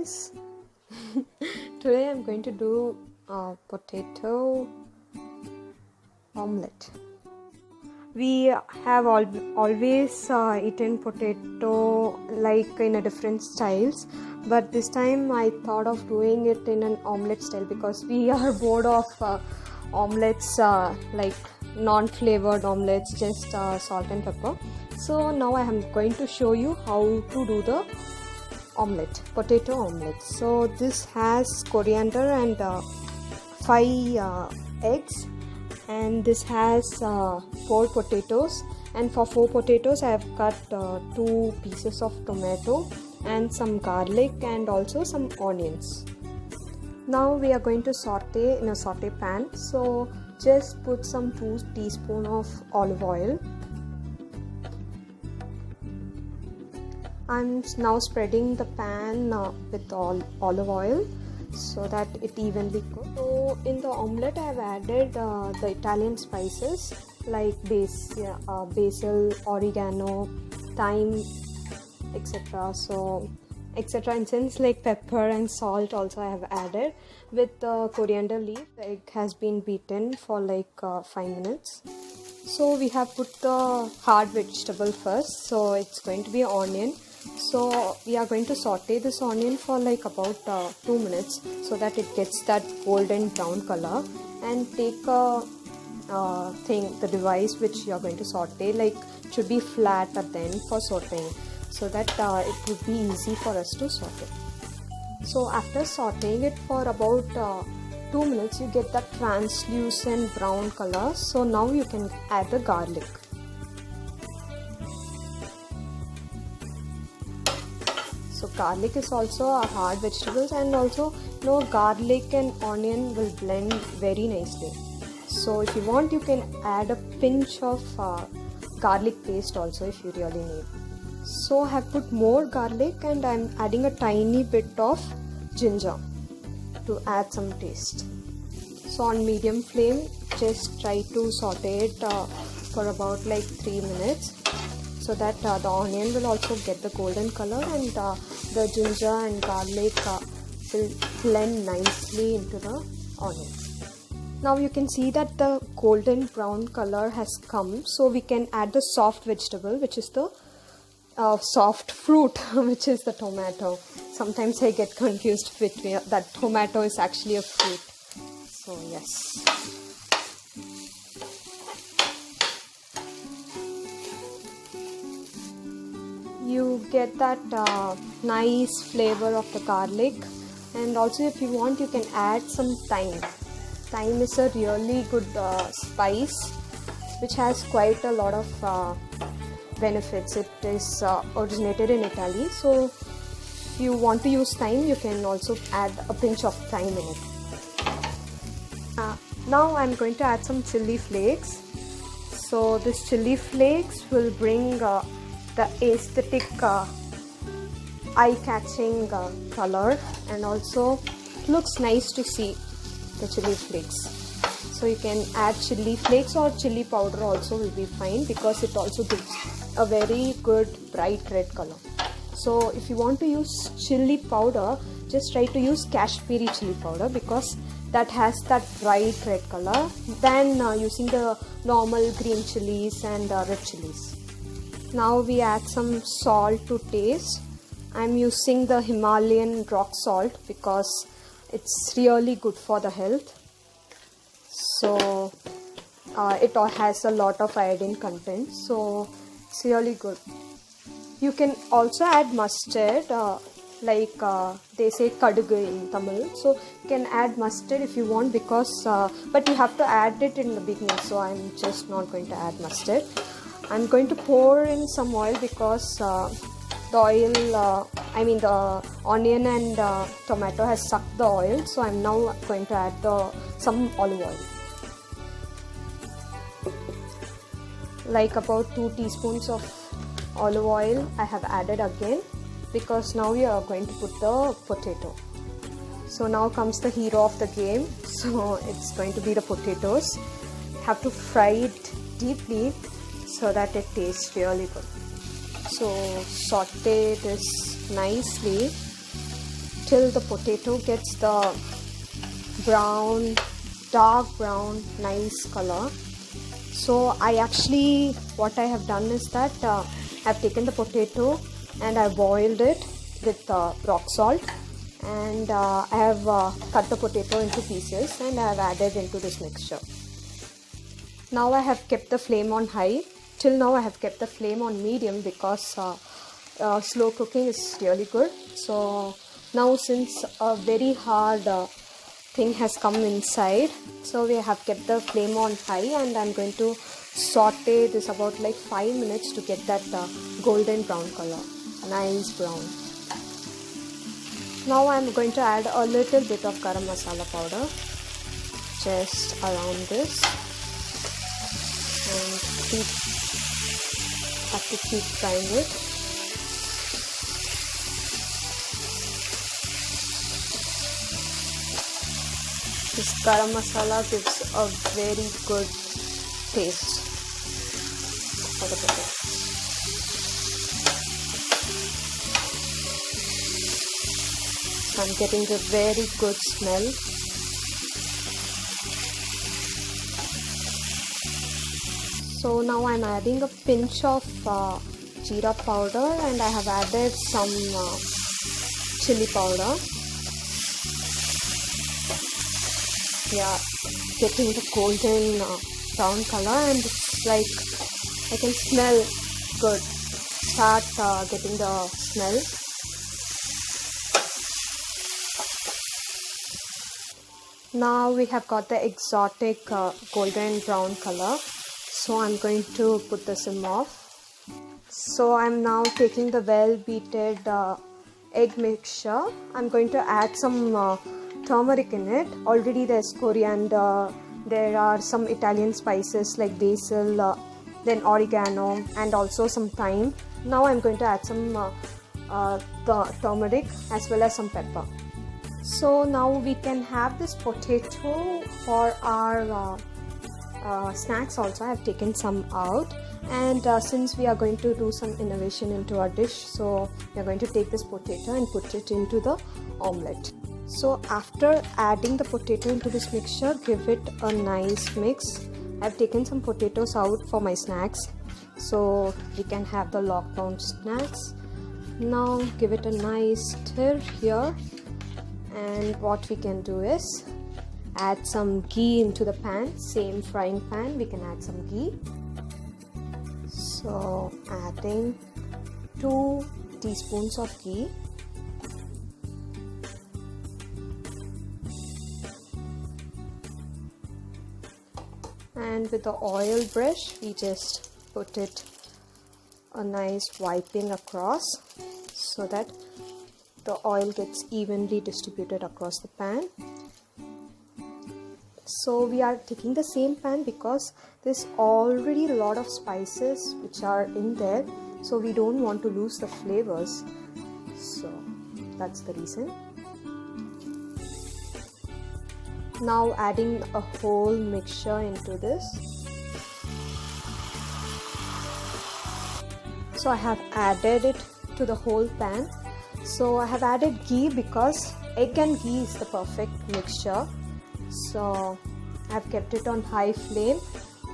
guys. Today I'm going to do a potato omelette. We have always eaten potato like in a different styles, but this time I thought of doing it in an omelette style because we are bored of omelettes like non-flavored omelettes, just salt and pepper. So now I am going to show you how to do the potato omelette. So this has coriander and 5 eggs, and this has 4 potatoes, and for 4 potatoes I have cut 2 pieces of tomato and some garlic and also some onions. Now we are going to saute in a saute pan. So just put some 2 teaspoons of olive oil. I'm now spreading the pan with olive oil so that it evenly cooks. So in the omelette I have added the Italian spices like basil, oregano, thyme, etc. So etc. in sense like pepper and salt also I have added. With the coriander leaf, the egg has been beaten for like 5 minutes. So we have put the hard vegetable first. So it's going to be onion. So we are going to saute this onion for like about 2 minutes so that it gets that golden brown color, and take the device which you are going to saute, like should be flat at the end for sauteing, so that it would be easy for us to saute. So after sauteing it for about 2 minutes, you get that translucent brown color. So now you can add the garlic. So garlic is also a hard vegetable, and also garlic and onion will blend very nicely. So if you want, you can add a pinch of garlic paste also if you really need. So I have put more garlic, and I am adding a tiny bit of ginger to add some taste. So on medium flame, just try to saute it for about like 3 minutes, so that the onion will also get the golden color, and the ginger and garlic will blend nicely into the onion. Now you can see that the golden brown color has come, so we can add the soft vegetable, which is the soft fruit, which is the tomato. Sometimes I get confused between that tomato is actually a fruit. So yes. You get that nice flavor of the garlic, and also if you want, you can add some thyme. Thyme is a really good spice which has quite a lot of benefits. It is originated in Italy, so if you want to use thyme, you can also add a pinch of thyme in it. Now I'm going to add some chili flakes. So this chili flakes will bring the aesthetic eye-catching color, and also looks nice to see the chili flakes. So you can add chili flakes or chili powder also will be fine, because it also gives a very good bright red color. So if you want to use chili powder, just try to use Kashmiri chili powder, because that has that bright red color than using the normal green chilies and red chilies. Now we add some salt to taste. I'm using the Himalayan rock salt because it's really good for the health. So it has a lot of iodine content, so it's really good. You can also add mustard, like they say kadugu in Tamil. So you can add mustard if you want, because but you have to add it in the beginning, so I'm just not going to add mustard. I'm going to pour in some oil because the oil, the onion and tomato has sucked the oil. So I'm now going to add some olive oil, like about 2 teaspoons of olive oil I have added again, because now we are going to put the potato. So now comes the hero of the game. So it's going to be the potatoes. Have to fry it deeply so that it tastes really good. So saute this nicely till the potato gets the brown, dark brown, nice color. So I actually, what I have done is that I've taken the potato and I boiled it with rock salt, and I have cut the potato into pieces and I have added into this mixture. Now I have kept the flame on high. Till now I have kept the flame on medium because slow cooking is really good. So now, since a very hard thing has come inside, so we have kept the flame on high, and I'm going to saute this about like 5 minutes to get that golden brown color, nice brown. Now I'm going to add a little bit of garam masala powder just around this, and have to keep frying it. This garam masala gives a very good taste for the potato. So I'm getting a very good smell. So now I'm adding a pinch of jeera powder, and I have added some chili powder. Yeah, getting the golden brown color, and it's like I can smell good. Start getting the smell. Now we have got the exotic golden brown color. So I'm going to put the sim off. So I'm now taking the well beaten egg mixture. I'm going to add some turmeric in it. Already there's coriander, there are some Italian spices like basil, then oregano, and also some thyme. Now I'm going to add some turmeric as well as some pepper. So now we can have this potato for our snacks also. I have taken some out, and since we are going to do some innovation into our dish, so we are going to take this potato and put it into the omelette. So after adding the potato into this mixture, give it a nice mix. I have taken some potatoes out for my snacks, so we can have the lockdown snacks. Now give it a nice stir here, and what we can do is add some ghee into the pan. Same frying pan, we can add some ghee. So adding 2 teaspoons of ghee. And with the oil brush, we just put it a nice wiping across so that the oil gets evenly distributed across the pan. So we are taking the same pan because there's already a lot of spices which are in there, so we don't want to lose the flavors. So that's the reason. Now adding a whole mixture into this. So I have added it to the whole pan. So I have added ghee because egg and ghee is the perfect mixture. So I have kept it on high flame,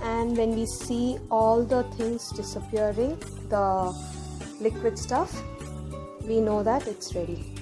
and when we see all the things disappearing, the liquid stuff, we know that it's ready.